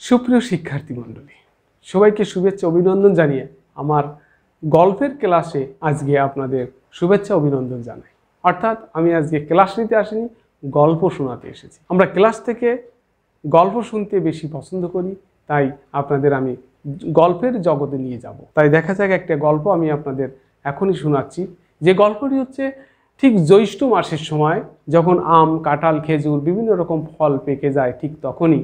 সুপ্রিয় শিক্ষার্থী মণ্ডলী, সবাইকে শুভেচ্ছা অভিনন্দন জানিয়ে আমার গল্পের ক্লাসে আজকে আপনাদের শুভেচ্ছা অভিনন্দন জানাই। অর্থাৎ আমি আজকে ক্লাস নিতে আসিনি, গল্প শোনাতে এসেছি। আমরা ক্লাস থেকে গল্প শুনতে বেশি পছন্দ করি, তাই আপনাদের আমি গল্পের জগতে নিয়ে যাব। তাই দেখা যাক একটা গল্প আমি আপনাদের এখনই শোনাচ্ছি। যে গল্পটি হচ্ছে ঠিক জ্যৈষ্ঠ মাসের সময় যখন আম, কাঁঠাল, খেজুর বিভিন্ন রকম ফল পেকে যায়, ঠিক তখনই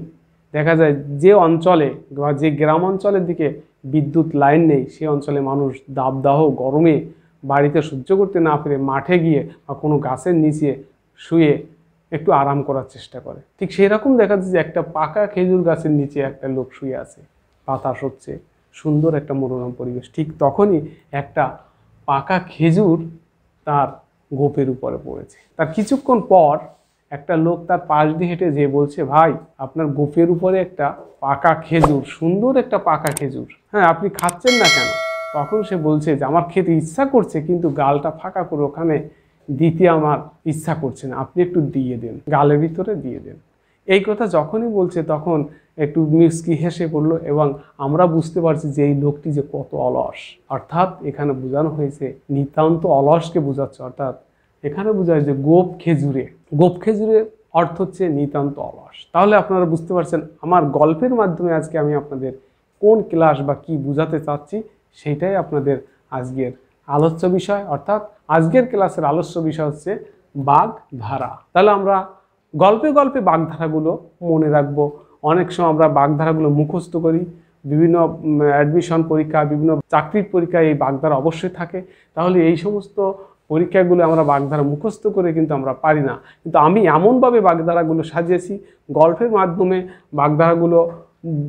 দেখা যায় যে অঞ্চলে বা যে গ্রাম অঞ্চলের দিকে বিদ্যুৎ লাইন নেই, সে অঞ্চলে মানুষ দাবদাহ গরমে বাড়িতে সহ্য করতে না পেরে মাঠে গিয়ে বা কোনো গাছের নিচে শুয়ে একটু আরাম করার চেষ্টা করে। ঠিক সেই রকম দেখা যাচ্ছে যে একটা পাকা খেজুর গাছের নিচে একটা লোক শুয়ে আছে, বাতাস হচ্ছে, সুন্দর একটা মনোরম পরিবেশ। ঠিক তখনই একটা পাকা খেজুর তার গোপের উপরে পড়েছে। তার কিছুক্ষণ পর একটা লোক তার পাশ দিয়ে হেঁটে যেয়ে বলছে, ভাই আপনার গোপের উপরে একটা পাকা খেজুর, সুন্দর একটা পাকা খেজুর, হ্যাঁ আপনি খাচ্ছেন না কেন? তখন সে বলছে যে আমার খেতে ইচ্ছা করছে, কিন্তু গালটা ফাঁকা করে ওখানে দিতে আমার ইচ্ছা করছে না, আপনি একটু দিয়ে দেন, গালের ভিতরে দিয়ে দেন। এই কথা যখনই বলছে তখন একটু মিষ্টি হেসে পড়লো এবং আমরা বুঝতে পারছি যে এই লোকটি যে কত অলস। অর্থাৎ এখানে বোঝানো হয়েছে নিতান্ত অলসকে বোঝাচ্ছে। অর্থাৎ এখানে বোঝায় যে গোপ খেজুরের অর্থ হচ্ছে নিতান্ত অলস। তাহলে আপনারা বুঝতে পারছেন আমার গল্পের মাধ্যমে আজকে আমি আপনাদের কোন ক্লাস বা কি বোঝাতে চাচ্ছি, সেটাই আপনাদের আজকের আলোচ্য বিষয়। অর্থাৎ আজকের ক্লাসের আলোচ্য বিষয় হচ্ছে বাগধারা। তাহলে আমরা গল্পে গল্পে বাগধারাগুলো মনে রাখবো। অনেক সময় আমরা বাগধারাগুলো মুখস্থ করি, বিভিন্ন অ্যাডমিশন পরীক্ষা, বিভিন্ন চাকরির পরীক্ষায় এই বাগধারা অবশ্যই থাকে। তাহলে এই সমস্ত পরীক্ষাগুলো আমরা বাগধারা মুখস্থ করে কিন্তু আমরা পারি না। কিন্তু আমি এমনভাবে বাগধারাগুলো সাজিয়েছি, গল্পের মাধ্যমে বাগধারাগুলো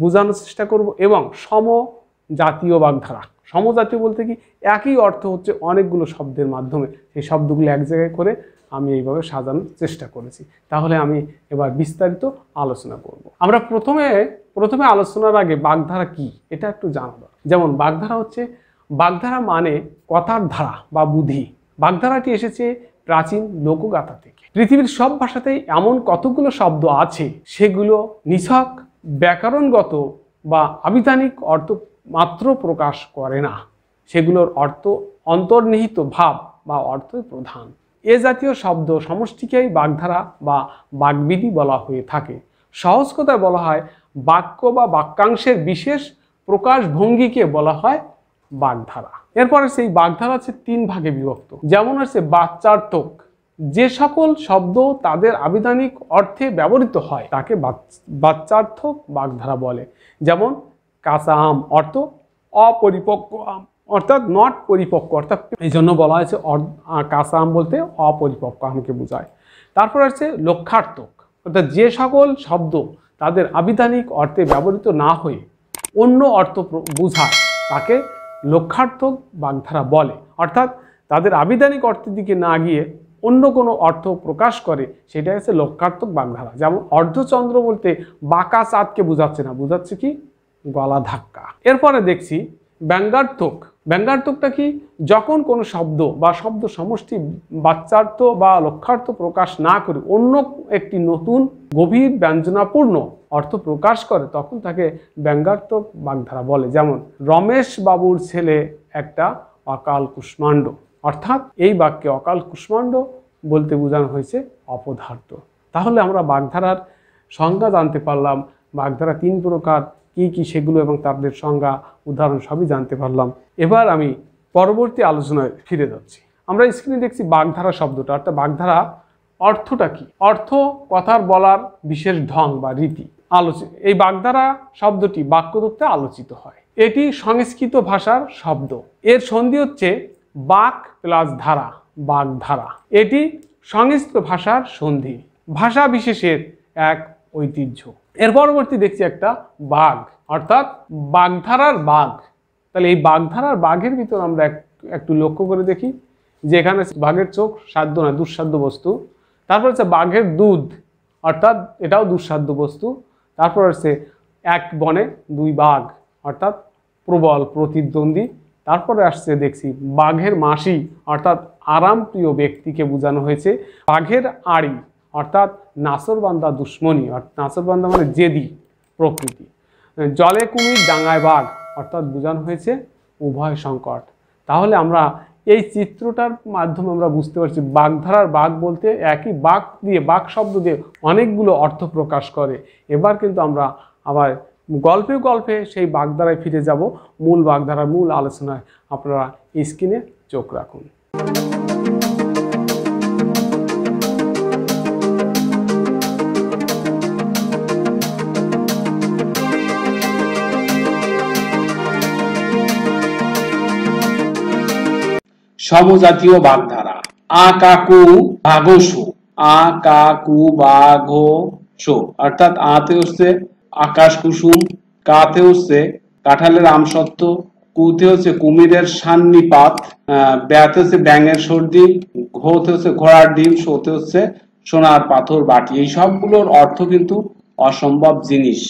বোঝানোর চেষ্টা করব। এবং সমজাতীয় বাগধারা, সমজাতীয় বলতে কি, একই অর্থ হচ্ছে অনেকগুলো শব্দের মাধ্যমে সেই শব্দগুলো এক জায়গায় করে আমি এইভাবে সাজানোর চেষ্টা করেছি। তাহলে আমি এবার বিস্তারিত আলোচনা করব। আমরা প্রথমে আলোচনার আগে বাগধারা কি এটা একটু জানব। যেমন বাগধারা হচ্ছে, বাগধারা মানে কথার ধারা বা বুদ্ধি। বাগধারাটি এসেছে প্রাচীন লোকগাথা থেকে। পৃথিবীর সব ভাষাতেই এমন কতগুলো শব্দ আছে সেগুলো নিছক ব্যাকরণগত বা আবিধানিক অর্থ মাত্র প্রকাশ করে না, সেগুলোর অর্থ অন্তর্নিহিত ভাব বা অর্থই প্রধান। এ জাতীয় শব্দ সমষ্টিকেই বাগধারা বা বাগবিধি বলা হয়ে থাকে। সহজ কথায় বলা হয় বাক্য বা বাক্যাংশের বিশেষ প্রকাশ ভঙ্গিকে বলা হয় বাগধারা। এরপরে সেই বাগধারা হচ্ছে তিন ভাগে বিভক্ত। যেমন হচ্ছে বাচ্যার্থক, যে সকল শব্দ তাদের আবিধানিক অর্থে ব্যবহৃত হয় তাকে বাচ্যার্থক বাগধারা বলে। যেমন কাঁচা আম অর্থ অপরিপক্ক আম, অর্থাৎ নট পরিপক্ক, অর্থাৎ এই জন্য বলা হয়েছে কাঁচা আম বলতে অপরিপক্ক আমকে বোঝায়। তারপর আছে লক্ষ্যার্থক, অর্থাৎ যে সকল শব্দ তাদের আবিধানিক অর্থে ব্যবহৃত না হয়ে অন্য অর্থ বোঝায় তাকে লক্ষ্যার্থক বাগধারা বলে। অর্থাৎ তাদের আবিধানিক অর্থের দিকে না গিয়ে অন্য কোনো অর্থ প্রকাশ করে, সেটা হচ্ছে লক্ষ্যার্থক বাগধারা। যেমন অর্ধচন্দ্র বলতে বাঁকা চাঁদকে বোঝাচ্ছে না, বোঝাচ্ছে কি গলা ধাক্কা। এরপরে দেখছি ব্যঙ্গার্থক। ব্যঙ্গার্থকটা কি, যখন কোনো শব্দ বা শব্দ সমষ্টি বাচ্যার্থ বা লক্ষ্যার্থ প্রকাশ না করে অন্য একটি নতুন গভীর ব্যঞ্জনাপূর্ণ অর্থ প্রকাশ করে তখন তাকে ব্যঙ্গার্থক বাগধারা বলে। যেমন রমেশ বাবুর ছেলে একটা অকাল কুষ্মাণ্ড, অর্থাৎ এই বাক্যে অকাল কুষ্মাণ্ড বলতে বোঝানো হয়েছে অপদার্থ। তাহলে আমরা বাগধারার সংজ্ঞা জানতে পারলাম, বাগধারা তিন প্রকার কি কি সেগুলো এবং তাদের সংজ্ঞা উদাহরণ সবই জানতে পারলাম। এবার আমি পরবর্তী আলোচনায় ফিরে যাচ্ছি। আমরা স্ক্রিনে দেখছি বাগধারা শব্দটা, অর্থাৎ বাগধারা অর্থটা কি। অর্থ কথার বলার বিশেষ ঢং বা রীতি আলোচিত। এই বাগধারা শব্দটি বাক্যতত্ত্বে আলোচিত হয়। এটি সংস্কৃত ভাষার শব্দ, এর সন্ধি হচ্ছে বাক প্লাস ধারা, বাগধারা। এটি সংস্কৃত ভাষার সন্ধি, ভাষা বিশেষের এক ঐতিহ্য। এর পরবর্তী দেখছি একটা বাঘ, অর্থাৎ বাগধারার বাঘ। তাহলে এই বাগধারার বাঘের ভিতর আমরা একটু লক্ষ্য করে দেখি যে এখানে বাঘের চোখ সাধ্য নয়, দুঃসাধ্য বস্তু। তারপর হচ্ছে বাঘের দুধ, অর্থাৎ এটাও দুঃসাধ্য বস্তু। তারপর হচ্ছে এক বনে দুই বাঘ, অর্থাৎ প্রবল প্রতিদ্বন্দ্বী। তারপরে আসছে দেখছি বাঘের মাসি, অর্থাৎ আরামপ্রিয় ব্যক্তিকে বোঝানো হয়েছে। বাঘের আড়ি, অর্থাৎ নাসরবান্দা দুশ্মনী, নাসরবান্দা মানে জেদি প্রকৃতি। জলে কুমির ডাঙায় বাঘ, অর্থাৎ বোঝানো হয়েছে উভয় সংকট। তাহলে আমরা এই চিত্রটার মাধ্যমে আমরা বুঝতে পারছি বাগধারার বাঘ বলতে একই বাঘ দিয়ে, বাঘ শব্দ দিয়ে অনেকগুলো অর্থ প্রকাশ করে। এবার কিন্তু আমরা আবার গল্পে গল্পে সেই বাগধারায় ফিরে যাব, মূল বাগধারার মূল আলোচনায়। আপনারা স্ক্রিনে চোখ রাখুন। সমজাতীয় বাগধারা। আ কাকু বাঘসু, আ কাকু বাঘসু, অর্থাৎ আতে হচ্ছে আকাশ কুসুম, কাতে হচ্ছে কাঁঠালের আমসত্ত্ব, কুতে হচ্ছে কুমিরের সান্নিপাত, ব্যাতে হচ্ছে ব্যাঙের সর্দি, ঘোতে হচ্ছে ঘোড়ার ডিম, শোতে হচ্ছে সোনার পাথর বাটি। এই সবগুলোর অর্থ কিন্তু অসম্ভব জিনিস।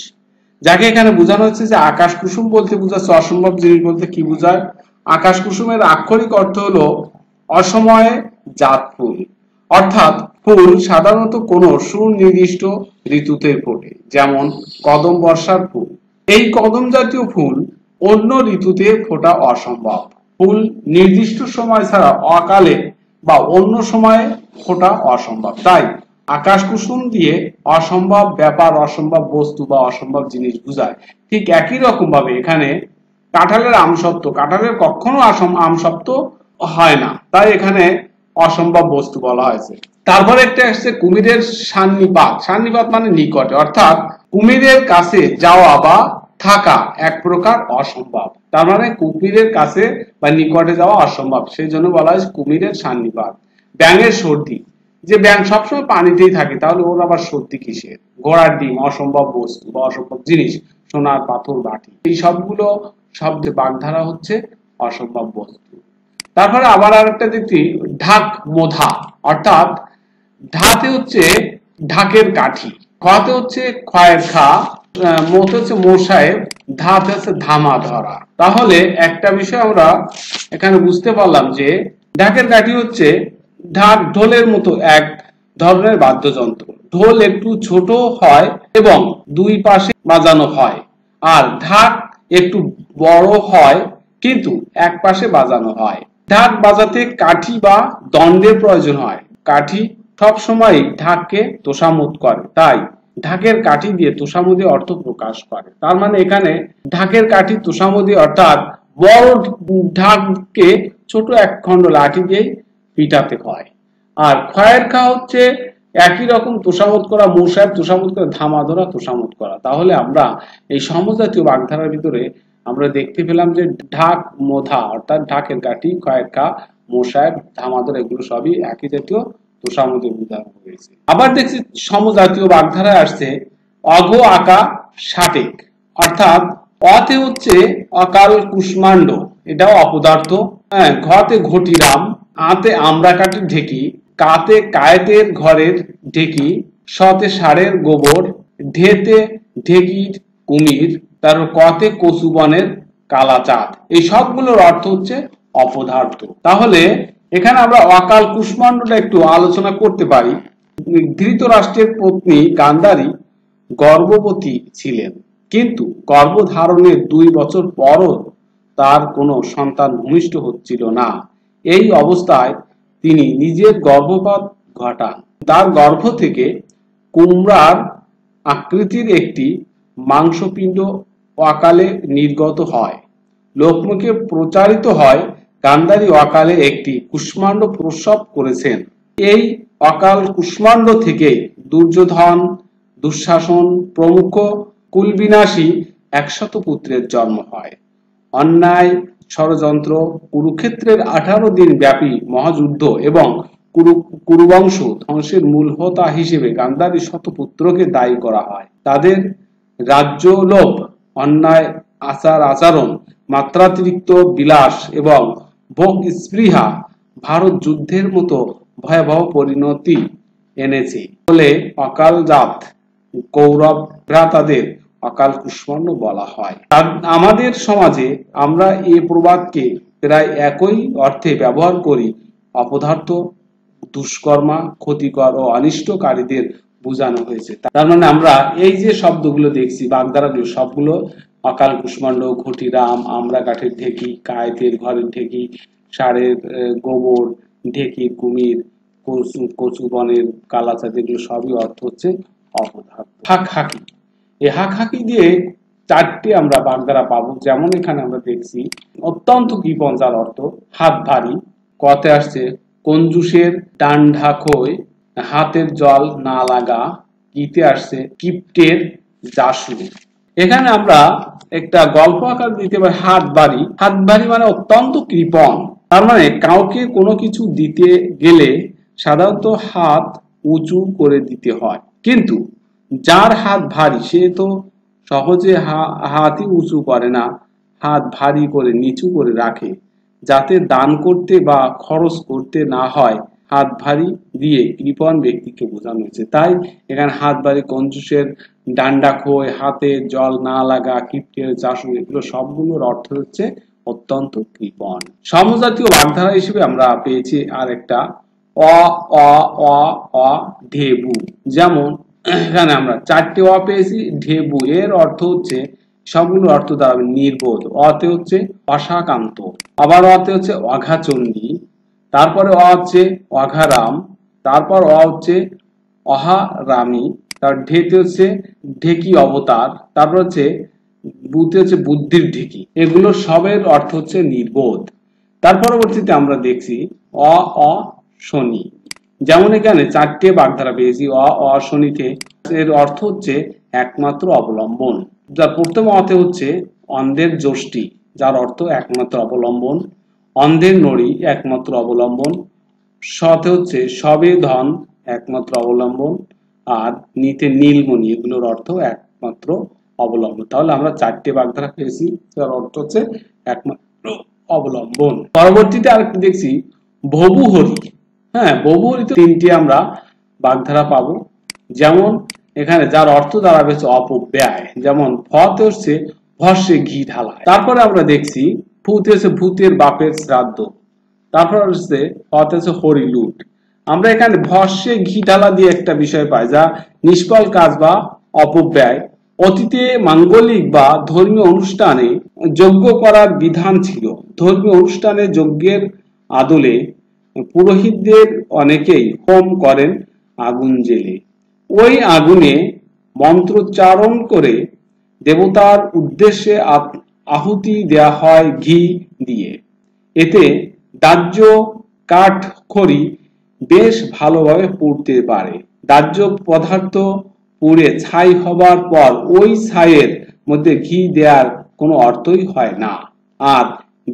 যাকে এখানে বোঝানো হচ্ছে যে আকাশ কুসুম বলতে বোঝাচ্ছে অসম্ভব জিনিস বলতে কি বোঝায়? আকাশ কুসুমের আক্ষরিক অর্থ হলো অসময়ে জাত ফুল, অর্থাৎ ফুল সাধারণত কোনো সুনির্দিষ্ট ঋতুতে ফোটে, যেমন কদম বর্ষার ফুল। এই কদম জাতীয় ফুল অন্য ঋতুতে ফোটা অসম্ভব। ফুল নির্দিষ্ট সময় ছাড়া অকালে বা অন্য সময়ে ফোটা অসম্ভব। তাই আকাশ কুসুম দিয়ে অসম্ভব ব্যাপার, অসম্ভব বস্তু বা অসম্ভব জিনিস বোঝায়। ঠিক একই রকম ভাবে এখানে কাঁঠালের আমসত্ত্ব, কাঁঠালের কখনো আমসত্ত্ব হয় না, তাই এখানে অসম্ভব বস্তু বলা হয়েছে। তারপরে একটা আসছে কুমিরের সান্নিপাত। সান্নিপাত মানে নিকটে, অর্থাৎ কুমিরের কাছে যাওয়া বা থাকা এক প্রকার অসম্ভব। তার মানে কুমিরের কাছে বা নিকটে যাওয়া অসম্ভব, সেই জন্য বলা হয় কুমিরের সান্নিপাত। ব্যাঙের সর্দি, যে ব্যাঙ সবসময় পানিতেই থাকে, তাহলে ওর আবার সর্দি কিসের? ঘোড়ার ডিম অসম্ভব বস্তু বা অসম্ভব জিনিস, সোনার পাথর বাটি, এই সবগুলো শব্দে বাগধারা হচ্ছে অসম্ভব বস্তু। তারপরে আবার আরেকটা দেখি ঢাক মোধা, অর্থাৎ ঢাতে হচ্ছে ঢাকের কাঠি, খাতে হচ্ছে খয়ের খা, মোতে হচ্ছে মোসাহেব, ধাতে হচ্ছে ধামা ধরা। তাহলে একটা বিষয় আমরা এখানে বুঝতে পারলাম যে ঢাকের কাঠি হচ্ছে ঢাক ঢোলের মতো এক ধরনের বাদ্যযন্ত্র। ঢোল একটু ছোট হয় এবং দুই পাশে বাজানো হয়, আর ঢাক একটু বড় হয় কিন্তু এক পাশে বাজানো হয়। ঢাক বাজাতে কাঠি বা দণ্ডের প্রয়োজন হয়। কাঠি সবসময় ঢাককে তোষামোদ করে, তাই ঢাকের কাঠি দিয়ে তোষামোদে অর্থ প্রকাশ করে। তার মানে এখানে ঢাকের কাঠি তোষামোদে, অর্থাৎ বড় ঢাককে ছোট এক খণ্ড লাঠি দিয়ে পিটাতে হয়। আর খয়ের খা হচ্ছে একই রকম তোষামোদ করা, মোসাহেব তোষামোদ করা, ধামা ধরা তোষামোদ করা। তাহলে আমরা এই সমজাতীয় বাগধারার ভিতরে আমরা দেখতে পেলাম যে ঢাক মোধা, অর্থাৎ ঢাকের কাঠি, খয়ের খা, মোসাহেব, ধামা ধরা, এগুলো সবই একই জাতীয় তোষামোদে উদাহরণ হয়েছে। আবার দেখছি সমজাতীয় বাগধারায় আসছে অঘ আকা সাটেক, অর্থাৎ অতে হচ্ছে অকাল কুষ্মাণ্ড, এটাও অপদার্থ। ঘতে ঘটিরাম, আতে আমরা কাঠের ঢেকি, কাতে কায়েতের ঘরের ঢেকি, শতে ষাঁড়ের গোবর, ঢেতে ঢেকির কুমির, তারপর কতে কচুবনের কালাচাঁদ। এই সবগুলোর অর্থ হচ্ছে অপদার্থ। তাহলে এখানে আমরা অকাল কুষ্মাণ্ডটা একটু আলোচনা করতে পারি। ধৃতরাষ্ট্রের পত্নী গান্ধারী গর্ভবতী ছিলেন, কিন্তু গর্ভধারণের 2 বছর পরও তার কোনো সন্তান ভূমিষ্ঠ হচ্ছিল না। এই অবস্থায় তিনি নিজের গর্ভপাত ঘটান। তার গর্ভ থেকে কুমড়ার আকৃতির একটি মাংসপিণ্ড অকালে নির্গত হয়। লোকমুখে প্রচারিত হয় গান্ধারী অকালে একটি কুষ্মাণ্ড প্রসব করেছেন। এই অকাল কুষ্মাণ্ড থেকে দুর্যোধন, দুঃশাসন প্রমুখ কুলবিনাশী 100 পুত্রের জন্ম হয়। অন্যায় ষড়যন্ত্র, কুরুক্ষেত্রের 18 দিন ব্যাপী মহাযুদ্ধ এবং কুরুবংশ ধ্বংসের মূল হোতা হিসেবে গান্ধারী শতপুত্রকে দায়ী করা হয়। তাদের রাজ্য লোভ, অন্যায় আচরণ, মাত্রাতিরিক্ত বিলাস এবং ভোগ স্পৃহা ভারত যুদ্ধের মতো ভয়াবহ পরিণতি এনেছে বলে অকাল জাত কৌরব ভ্রাতাদের অকাল কুষ্মাণ্ড বলা হয়। আমাদের সমাজে আমরা এই প্রবাদকে প্রায় একই অর্থে ব্যবহার করি। অপদার্থ, দুষ্কর্মা, ক্ষতিকর ও অনিষ্টকারীদের বোঝানো হয়েছে। তার মানে আমরা এই যে শব্দগুলো দেখছি বাগধারাগুলো সবগুলো অকাল কুষ্মাণ্ড, ঘটিরাম, আমড়া কাঠের ঢেকি, কায়েতের ঘরের ঢেকি, ষাঁড়ের গোবর, ঢেকির কুমির, কচু বনের কালাচাঁদ, এগুলো সবই অর্থ হচ্ছে অপদার্থ। হাক হাকি, এই হাক হাকি দিয়ে চারটি আমরা বাগধারা পাবো। যেমন এখানে আমরা দেখছি অত্যন্ত কৃপণ, যার অর্থ হাত ভারী। কতে আসছে কঞ্জুসের ডান ঢাকই, হাতের জল না লাগা। গীতে আসছে কিপ্টের জাসু। এখানে আমরা একটা গল্প আকার দিতে পারি হাত ভারী। হাত ভারী মানে অত্যন্ত কৃপণ, তার মানে কাউকে কোনো কিছু দিতে গেলে সাধারণত হাত উঁচু করে দিতে হয়, কিন্তু যার হাত ভারী সে তো সহজে হাতই উঁচু করে না, হাত ভারী করে নিচু করে রাখে, যাতে দান করতে বা খরচ করতে না হয়। হাত ভারী দিয়ে কৃপণ ব্যক্তিকে বোঝানো হয়েছে। তাই এখানে হাত ভারী, কঞ্জুসের ডান্ডা খোয়, হাতে জল না লাগা, কিপ্টের চাষু, এগুলো সবগুলোর অর্থ হচ্ছে অত্যন্ত কৃপণ। সমজাতীয় বাগধারা হিসেবে আমরা পেয়েছি আর একটা অ অ অ অ ঢেবু। যেমন এখানে আমরা চারটে অ পেয়েছি। ঢেবু এর অর্থ হচ্ছে সবগুলো অর্থ দাঁড়াবে নির্বোধ। অতে হচ্ছে অশাকান্ত, আবার অতে হচ্ছে অঘাচণ্ডী, তারপরে অ হচ্ছে অঘারাম, তারপর অ হচ্ছে অহারামি, তার ঢেতে হচ্ছে ঢেকি অবতার, তারপর হচ্ছে বুতে হচ্ছে বুদ্ধির ঢেকি। এগুলো সবের অর্থ হচ্ছে নির্বোধ। তার পরবর্তীতে আমরা দেখছি অ অ শনি। যেমন এখানে চারটে বাগধারা পেয়েছি অ অ শনিতে, এর অর্থ হচ্ছে একমাত্র অবলম্বন। যার প্রথম অতে হচ্ছে অন্ধের যষ্টি, যার অর্থ একমাত্র অবলম্বন। অন্ধের নড়ি একমাত্র অবলম্বন। সতে হচ্ছে সবে ধন একমাত্র অবলম্বন। আর নিতে নীলমণি, এগুলোর অর্থ একমাত্র অবলম্বন। তাহলে আমরা চারটে বাগধারা পেয়েছি, যার অর্থ হচ্ছে একমাত্র অবলম্বন। পরবর্তীতে আরেকটি দেখছি ভবুহরি। হ্যাঁ, ভবুহরিতে তিনটি আমরা বাগধারা পাবো। যেমন এখানে যার অর্থ দাঁড়াবে অপব্যয়। যেমন ফতে হচ্ছে ভস্যে ঘি ঢালা। তারপরে আমরা দেখছি ফুতে হচ্ছে ভূতের বাপের শ্রাদ্ধ। তারপর হচ্ছে ফতে হচ্ছে হরিলুট। আমরা এখানে ভস্যে ঘি ঢালা দিয়ে একটা বিষয় পাই, যা নিষ্ফল কাজ বা অপব্যয়। অতীতে মাঙ্গলিক বা ধর্মীয় অনুষ্ঠানে যজ্ঞ করার বিধান ছিল। ধর্মীয় অনুষ্ঠানে যজ্ঞের আদলে পুরোহিতদের অনেকেই হোম করেন আগুন জেলে। ওই আগুনে মন্ত্রোচ্চারণ করে দেবতার উদ্দেশ্যে আহুতি দেয়া হয় ঘি দিয়ে। এতে দাহ্য কাঠখড়ি বেশ ভালোভাবে পুড়তে পারে। দাহ্য পদার্থ পুড়ে ছাই হবার পর ওই ছাইয়ের মধ্যে ঘি দেওয়ার কোনো অর্থই হয় না, আর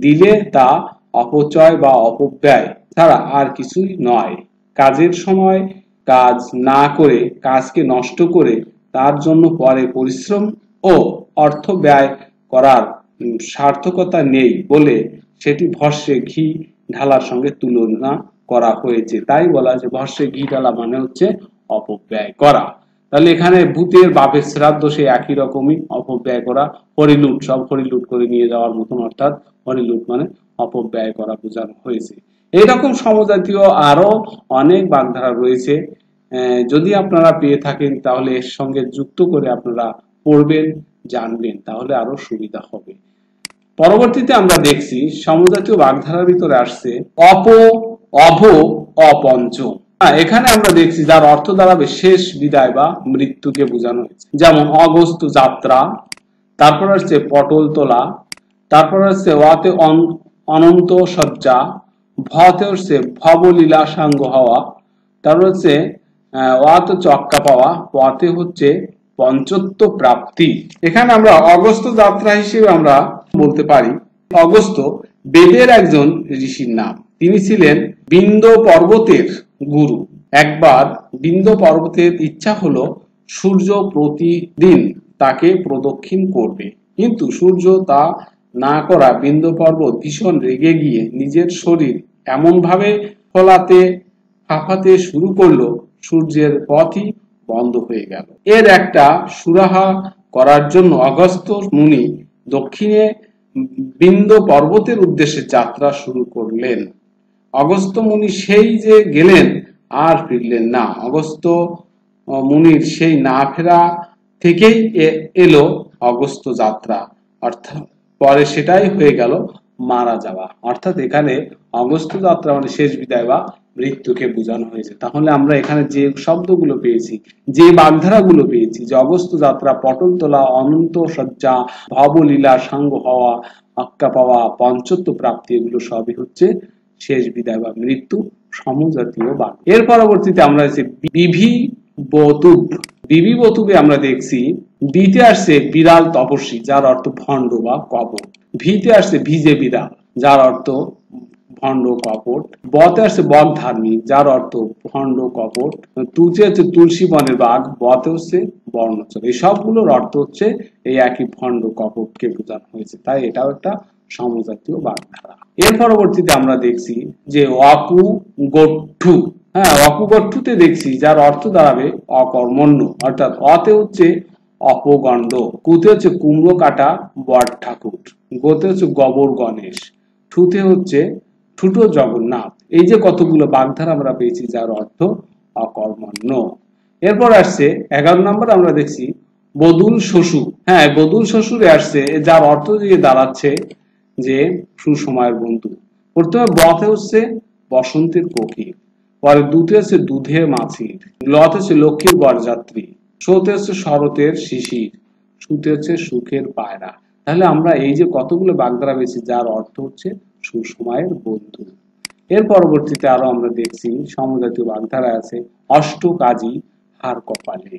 দিলে তা অপচয় বা অপব্যয় ছাড়া আর কিছুই নয়। কাজের সময় কাজ না করে কাজকে নষ্ট করে তার জন্য পরে পরিশ্রম ও অর্থ ব্যয় করার সার্থকতা নেই বলে সেটি ভস্যে ঘি ঢালার সঙ্গে তুলনা করা হয়েছে। তাই বলা হয়েছে ভস্যে ঘি ঢালা মানে হচ্ছে অপব্যয় করা। তাহলে এখানে ভূতের বাপের শ্রাদ্ধ সে একই রকমই অপব্যয় করা। হরিলুট, সব হরিলুট করে নিয়ে যাওয়ার মতন, অর্থাৎ হরিলুট মানে অপব্যয় করা বোঝানো হয়েছে। এইরকম সমজাতীয় আরো অনেক বাগধারা রয়েছে। যদি আপনারা পেয়ে থাকেন তাহলে এর সঙ্গে যুক্ত করে আপনারা পড়বেন, জানবেন, তাহলে আরো সুবিধা হবে। পরবর্তীতে আমরা দেখছি সমজাতীয় বাগধারার ভিতরে আসছে অপ, অভ, অপঞ্চ। এখানে আমরা দেখছি যার অর্থ দাঁড়াবে শেষ বিদায় বা মৃত্যুকে বোঝানো হয়েছে। যেমন অগস্ত যাত্রা, তারপর আসছে পটল তোলা, তারপর আসছে ওয়াতে অনন্ত সজ্জা, ভতে হচ্ছে ভবলীলা সাঙ্গ হওয়া, তারপর হচ্ছে ওয়াতে চক্কা পাওয়া, পথে হচ্ছে পঞ্চত্ব প্রাপ্তি। এখানে আমরা অগস্ত যাত্রা হিসেবে আমরা বলতে পারি অগস্ত বেদের একজন ঋষির নাম। তিনি ছিলেন বিন্দ পর্বতের গুরু। একবার বিন্দ পর্বতের ইচ্ছা হলো সূর্য প্রতিদিন তাকে প্রদক্ষিণ করবে, কিন্তু সূর্য তা না করা বিন্দ পর্বত ভীষণ রেগে গিয়ে নিজের শরীর এমন ভাবে ফোলাতে হাঁপাতে শুরু করলো সূর্যের পথই বন্ধ হয়ে গেল। এর একটা সুরাহা করার জন্য অগস্ত্য মুনি দক্ষিণে বিন্দ পর্বতের উদ্দেশ্যে যাত্রা শুরু করলেন। অগস্ত্য মুনি সেই যে গেলেন আর ফিরলেন না। অগস্ত্য মুনির সেই না ফেরা থেকেই এলো অগস্ত্য যাত্রা, অর্থাৎ পরে সেটাই হয়ে গেল মারা যাওয়া। অর্থাৎ এখানে অগস্ত্য যাত্রা মানে শেষ বিদায় বা মৃত্যুকে বোঝানো হয়েছে। তাহলে আমরা এখানে যে শব্দগুলো পেয়েছি, যে বাগধারাগুলো পেয়েছি, যে অগস্ত্য যাত্রা, পটল তোলা, অনন্ত সজ্জা, ভবলীলা, সাঙ্গ হওয়া, আক্কা পাওয়া, পঞ্চত্ব প্রাপ্তি, এগুলো সবই হচ্ছে শেষ বিদায় বা মৃত্যু সমজাতীয় বাক। এর পরবর্তীতে আমরা বিভিবতুব। বিভিবতুবে আমরা দেখছি বিতে আসছে বিড়াল তপস্বী, যার অর্থ ভণ্ড বা কপট। ভিতে আসছে ভিজে বিড়াল, যার অর্থ ভণ্ড কপট। বতে আসছে বক ধার্মিক, যার অর্থ ভণ্ড কপট। তুতে হচ্ছে তুলসী বনের বাঘ, বতে হচ্ছে বর্ণচর। এই সবগুলোর অর্থ হচ্ছে এই একই ভণ্ড কপটকে বোঝানো হয়েছে, তাই এটাও একটা সমজাতীয় বাগধারা। এর পরবর্তীতে আমরা দেখছি যে অকু গঠ্ঠু। হ্যাঁ, অকুগঠ্ঠুতে দেখছি যার অর্থ দাঁড়াবে অকর্মণ্য, অর্থাৎ অতে হচ্ছে অপগণ্ড, কুতে হচ্ছে কুমড়ো কাটা বট ঠাকুর, গোতে হচ্ছে গবর গণেশ, ঠুতে হচ্ছে ঠুটো জগন্নাথ। এই যে কতগুলো বাগধারা আমরা পেয়েছি যার অর্থ অকর্মণ্য। এরপর আসছে 11 নম্বর আমরা দেখছি বদুল শ্বশুর। হ্যাঁ, বদুল শ্বশুরে আসছে যার অর্থ দিয়ে দাঁড়াচ্ছে যে সুসময়ের বন্ধু। প্রথমে বতে হচ্ছে বসন্তের কোকিল, পরে দুতে হচ্ছে দুধের মাছির, লতে হচ্ছে লক্ষ্মীর বরযাত্রী, শোতে হচ্ছে শরতের শিশির, সুতে হচ্ছে সুখের পায়রা। তাহলে আমরা এই যে কতগুলো বাগধারা পেয়েছি যার অর্থ হচ্ছে সুসময়ের বন্ধু। এর পরবর্তীতে আরো আমরা দেখছি সমজাতীয় বাগধারা আছে অষ্ট কাজী হার কপালে,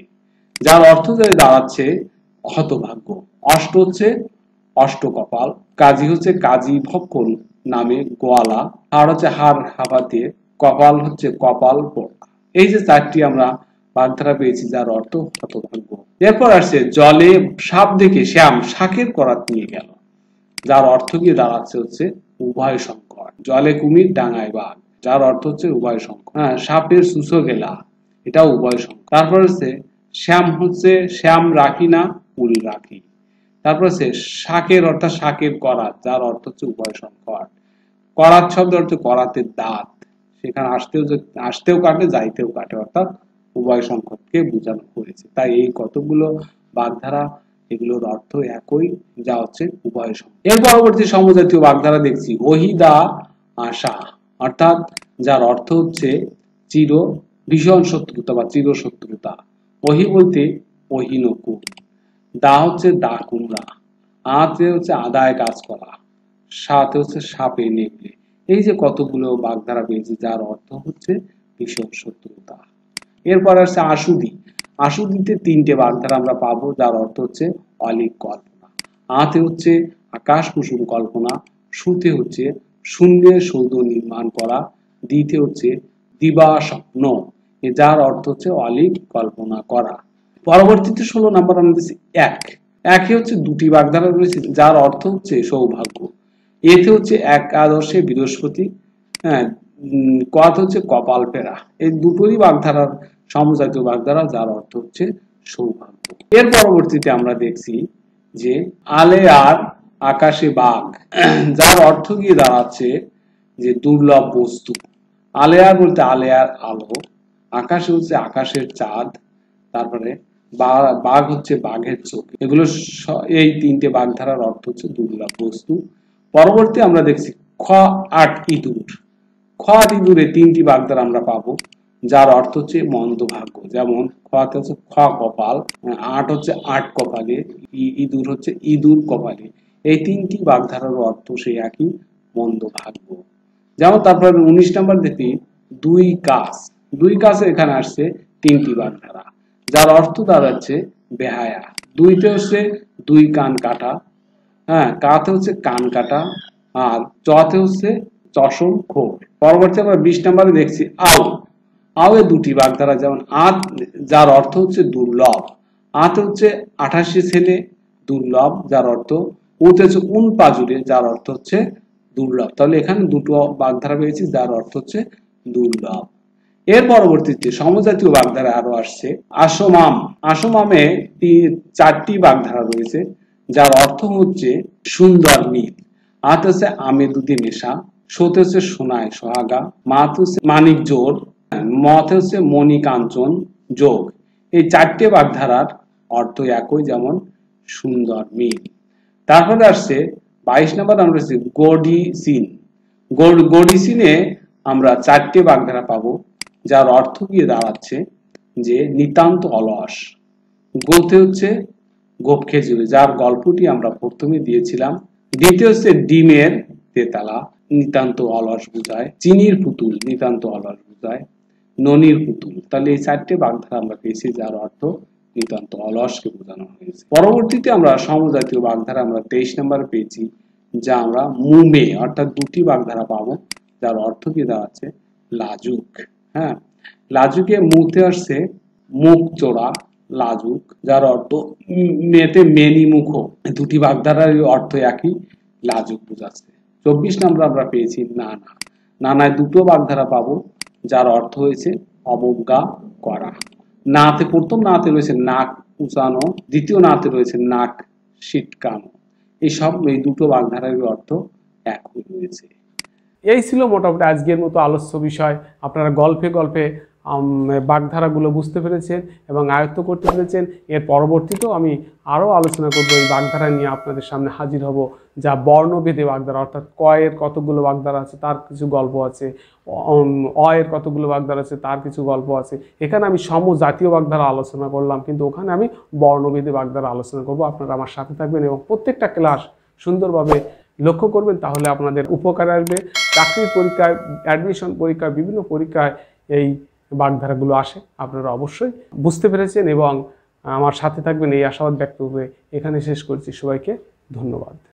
যার অর্থ দাঁড়াচ্ছে হতভাগ্য। অষ্ট হচ্ছে অষ্ট কপাল, কাজী হচ্ছে কাজী ভক্ষণ নামে গোয়ালা, হার হচ্ছে হার হাফাতে, কপাল হচ্ছে কপাল পোড়া। এই যে চারটি আমরা বাগধারা পেয়েছি যার অর্থ হতভাগ্য। এরপর আসছে জলে সাপ দেখে শ্যাম শাকের করাত নিয়ে গেল, যার অর্থ গিয়ে দাঁড়াচ্ছে হচ্ছে উভয় সংকট। জলে কুমির ডাঙায় বাঘ, যার অর্থ হচ্ছে উভয় সংকট। হ্যাঁ, সাপের সুসো গেলা, এটাও উভয় সংকট। তারপর হচ্ছে শ্যাম রাখি না উল রাখি। তারপর হচ্ছে শাকের অর্থাৎ শাকের করাত, যার অর্থ হচ্ছে উভয় সংকট। করাত শব্দ অর্থ করাতের দাঁত, সেখানে আসতেও কাটে যাইতেও কাটে, অর্থাৎ উভয় সংকটকে বোঝানো হয়েছে। তাই এই কতগুলো বাগধারা, এগুলোর অর্থ একই, যা হচ্ছে উভয় সংকট। এর পরবর্তী সমজাতীয় বাগধারা দেখছি ওহিদা আশা, অর্থাৎ যার অর্থ হচ্ছে চির ভীষণ শত্রুতা বা চির শত্রুতা। ওহি বলতে ওহিনকুল, দা হচ্ছে দা কুমড়া, আতে হচ্ছে আদায় কাজ করা, সাথে হচ্ছে সাপে নেবলে। এই যে কতগুলো বাগধারা পেয়েছি যার অর্থ হচ্ছে ভীষণ শত্রুতা। এরপর আসছে আশুদি। আশুদিতে তিনটে বাগধারা আমরা পাবো যার অর্থ হচ্ছে অলিক কল্পনা। আতে হচ্ছে আকাশ কুসুম কল্পনা, সুতে হচ্ছে শূন্যে সৌধ নির্মাণ করা, দিতে হচ্ছে দিবা স্বপ্ন, যার অর্থ হচ্ছে অলিক কল্পনা করা। পরবর্তীতে 16 নম্বর আমরা দিচ্ছি একে হচ্ছে দুটি বাগধারা রয়েছে যার অর্থ হচ্ছে সৌভাগ্য। এতে হচ্ছে একাদশে বৃহস্পতি, হ্যাঁ, কত হচ্ছে কপাল ফেরা। এই দুটোরই বাগধারার সমজাতীয় বাগধারা যার অর্থ হচ্ছে সৌভাগ্য। এর পরবর্তীতে আমরা দেখছি যে আলে আর আকাশে বাঘ, যার অর্থ গিয়ে দাঁড়াচ্ছে যে দুর্লভ বস্তু। আলেয়ার বলতে আলেয়ার আলো, আকাশে হচ্ছে আকাশের চাঁদ, তারপরে বাঘ হচ্ছে বাঘের চোখ। এগুলো এই তিনটে বাগধারার অর্থ হচ্ছে দুর্লভ বস্তু। পরবর্তী আমরা দেখছি খ আট ইঁদুর। খ আট ইঁদুরে তিনটি বাগধারা আমরা পাবো যার অর্থ হচ্ছে মন্দ ভাগ্য, যেমন খতে হচ্ছে খ কপাল, আট হচ্ছে আট কপালে, ইঁদুর হচ্ছে ইঁদুর কপালে। এই তিনটি বাগধারার অর্থ সেই একই, মন্দ ভাগ্য। যেমন তারপর 19 নম্বর দেখি দুই কাজ। দুই কাজে এখানে আসছে তিনটি বাগধারা যার অর্থ দাঁড়াচ্ছে বেহায়া। দুইতে হচ্ছে দুই কান কাটা, হ্যাঁ, কাতে হচ্ছে কান কাটা, আর চতে হচ্ছে চশম খোর। পরবর্তী আমরা 20 নম্বরে দেখছি আও। আও এ দুটি বাগধারা, যেমন আত, যার অর্থ হচ্ছে দুর্লভ। আতে হচ্ছে 88 ছেলে দুর্লভ, যার অর্থ। উতে হচ্ছে উন পাজুরে, যার অর্থ হচ্ছে দুর্লভ। তাহলে এখানে দুটো বাগধারা পেয়েছি যার অর্থ হচ্ছে দুর্লভ। এর পরবর্তীতে সমজাতীয় বাগধারা আরো আসছে আসমাম। আসমামে চারটি বাগধারা রয়েছে যার অর্থ হচ্ছে সুন্দর নীল। আত হচ্ছে আমে দুধে মেশা, সোতে হচ্ছে সোনায় সোহাগা, মাত হচ্ছে মানিক জোর, মতে হচ্ছে মণি কাঞ্চন যোগ। এই চারটে বাগধারার অর্থ একই, যেমন সুন্দর, মিল। তারপরে আসছে 22 নম্বর, আমরা গডিসিন। গডিসিনে আমরা চারটে বাগধারা পাবো, যার অর্থ গিয়ে দাঁড়াচ্ছে যে নিতান্ত অলস। গোতে হচ্ছে গোপ খেজুরি, যার গল্পটি আমরা প্রথমে দিয়েছিলাম। দ্বিতীয় হচ্ছে ডিমের তেতালা, নিতান্ত অলস বোঝায়। চিনির পুতুল, নিতান্ত অলস বোঝায়। ননির পুতুল। তাহলে এই চারটে বাগধারা আমরা পেয়েছি, যার অর্থ নিতান্ত অলসকে বোঝানো হয়েছে। পরবর্তীতে আমরা সমজাতীয় বাগধারা আমরা 23 নম্বরে পেয়েছি, যা আমরা মুমে অর্থাৎ দুটি বাগধারা পাবো, যার অর্থ কি দাঁড়াচ্ছে লাজুক। হ্যাঁ, লাজুকে মুতে আসছে মুখ চোরা, লাজুক, যার অর্থ মেতে মেনি মুখ। দুটি বাগধারার অর্থ একই, লাজুক বোঝাচ্ছে। 24 নম্বর আমরা পেয়েছি নানা। নানায় দুটো বাগধারা পাবো, যার অর্থ হয়েছে অবজ্ঞা করা। নাতে প্রথম নাতে রয়েছে নাক উঁচানো, দ্বিতীয় নাতে রয়েছে নাক সিটকানো। এই দুটো বাগধারার অর্থ একই রয়েছে। এই ছিল মোটামুটি আজকের মতো আলোচ্য বিষয়। আপনারা গল্পে গল্পে বাগধারাগুলো বুঝতে পেরেছেন এবং আয়ত্ত করতে পেরেছেন। এর পরবর্তীতেও আমি আরও আলোচনা করব, এই বাগধারা নিয়ে আপনাদের সামনে হাজির হব, যা বর্ণভেদে বাগধারা, অর্থাৎ ক এর কতগুলো বাগধারা আছে তার কিছু গল্প আছে, অ এর কতগুলো বাগধারা আছে তার কিছু গল্প আছে। এখানে আমি সমজাতীয় বাগধারা আলোচনা করলাম, কিন্তু ওখানে আমি বর্ণভেদে বাগধারা আলোচনা করব। আপনারা আমার সাথে থাকবেন এবং প্রত্যেকটা ক্লাস সুন্দরভাবে লক্ষ্য করবেন, তাহলে আপনাদের উপকার আসবে। চাকরির পরীক্ষায়, অ্যাডমিশন পরীক্ষায়, বিভিন্ন পরীক্ষায় এই বাগধারাগুলো আসে। আপনারা অবশ্যই বুঝতে পেরেছেন এবং আমার সাথে থাকবেন এই আশাবাদ ব্যক্ত করে এখানে শেষ করছি। সবাইকে ধন্যবাদ।